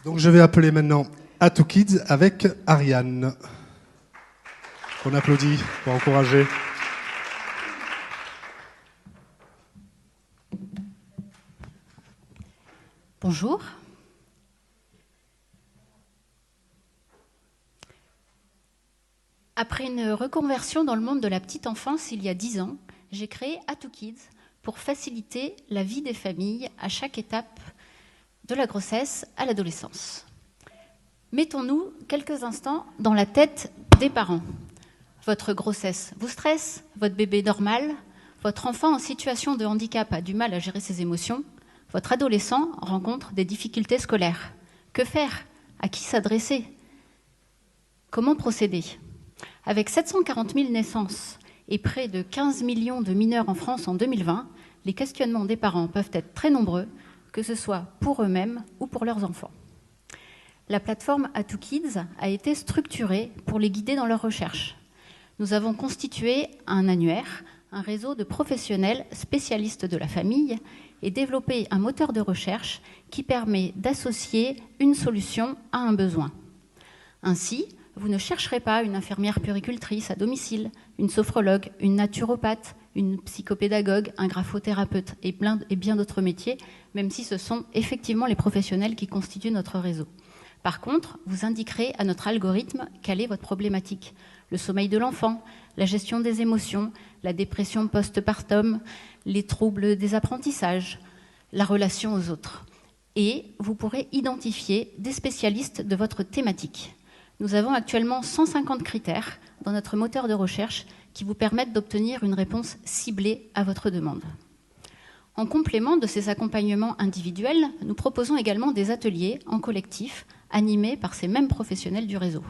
Donc je vais appeler maintenant Atou Kids avec Ariane. On applaudit pour encourager. Bonjour. Après une reconversion dans le monde de la petite enfance il y a 10 ans, j'ai créé Atou Kids pour faciliter la vie des familles à chaque étape de la grossesse à l'adolescence. Mettons-nous quelques instants dans la tête des parents. Votre grossesse vous stresse, votre bébé dort mal, votre enfant en situation de handicap a du mal à gérer ses émotions, votre adolescent rencontre des difficultés scolaires. Que faire? À qui s'adresser? Comment procéder? Avec 740 000 naissances et près de 15 millions de mineurs en France en 2020, les questionnements des parents peuvent être très nombreux, que ce soit pour eux-mêmes ou pour leurs enfants. La plateforme Atou Kids a été structurée pour les guider dans leurs recherches. Nous avons constitué un annuaire, un réseau de professionnels spécialistes de la famille et développé un moteur de recherche qui permet d'associer une solution à un besoin. Ainsi, vous ne chercherez pas une infirmière puéricultrice à domicile, une sophrologue, une naturopathe, une psychopédagogue, un graphothérapeute et bien d'autres métiers, même si ce sont effectivement les professionnels qui constituent notre réseau. Par contre, vous indiquerez à notre algorithme quelle est votre problématique. Le sommeil de l'enfant, la gestion des émotions, la dépression post-partum, les troubles des apprentissages, la relation aux autres. Et vous pourrez identifier des spécialistes de votre thématique. Nous avons actuellement 150 critères dans notre moteur de recherche qui vous permettent d'obtenir une réponse ciblée à votre demande. En complément de ces accompagnements individuels, nous proposons également des ateliers en collectif animés par ces mêmes professionnels du réseau.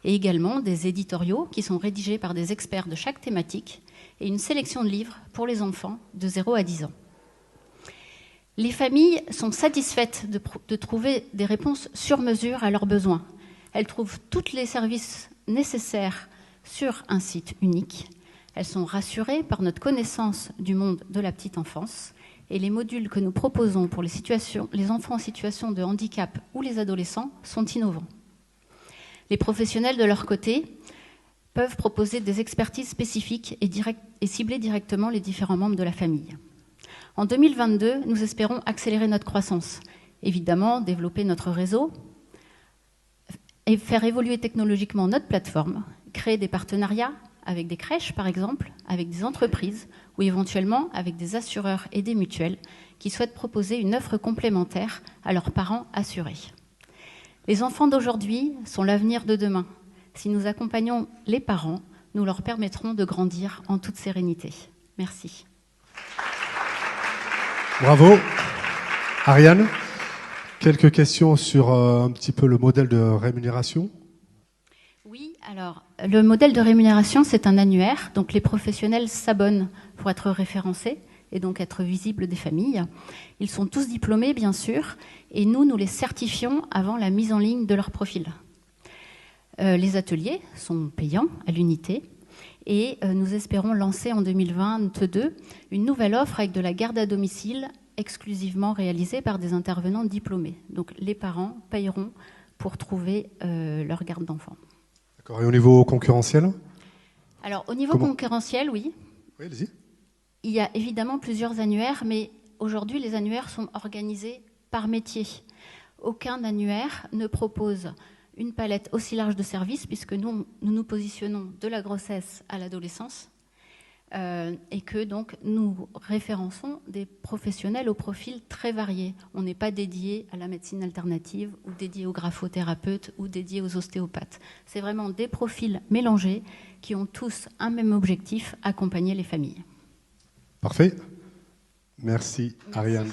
Et également des éditoriaux qui sont rédigés par des experts de chaque thématique et une sélection de livres pour les enfants de 0 à 10 ans. Les familles sont satisfaites de trouver des réponses sur mesure à leurs besoins. Elles trouvent tous les services nécessaires sur un site unique. Elles sont rassurées par notre connaissance du monde de la petite enfance et les modules que nous proposons pour les enfants en situation de handicap ou les adolescents sont innovants. Les professionnels, de leur côté, peuvent proposer des expertises spécifiques et cibler directement les différents membres de la famille. En 2022, nous espérons accélérer notre croissance, évidemment développer notre réseau et faire évoluer technologiquement notre plateforme, créer des partenariats avec des crèches, par exemple, avec des entreprises ou éventuellement avec des assureurs et des mutuelles qui souhaitent proposer une offre complémentaire à leurs parents assurés. Les enfants d'aujourd'hui sont l'avenir de demain. Si nous accompagnons les parents, nous leur permettrons de grandir en toute sérénité. Merci. Bravo. Ariane, quelques questions sur un petit peu le modèle de rémunération? Oui, alors, le modèle de rémunération, c'est un annuaire. Donc, les professionnels s'abonnent pour être référencés et donc être visibles des familles. Ils sont tous diplômés, bien sûr, et nous les certifions avant la mise en ligne de leur profil. Les ateliers sont payants à l'unité et nous espérons lancer en 2022 une nouvelle offre avec de la garde à domicile exclusivement réalisée par des intervenants diplômés. Donc, les parents payeront pour trouver leur garde d'enfants. D'accord. Et au niveau concurrentiel? Alors, au niveau concurrentiel, oui. Oui, allez-y. Il y a évidemment plusieurs annuaires, mais aujourd'hui, les annuaires sont organisés par métier. Aucun annuaire ne propose une palette aussi large de services, puisque nous positionnons de la grossesse à l'adolescence, et que donc nous référençons des professionnels au profil très varié. On n'est pas dédié à la médecine alternative, ou dédié aux graphothérapeutes, ou dédié aux ostéopathes. C'est vraiment des profils mélangés qui ont tous un même objectif, accompagner les familles. Parfait. Merci, Ariane.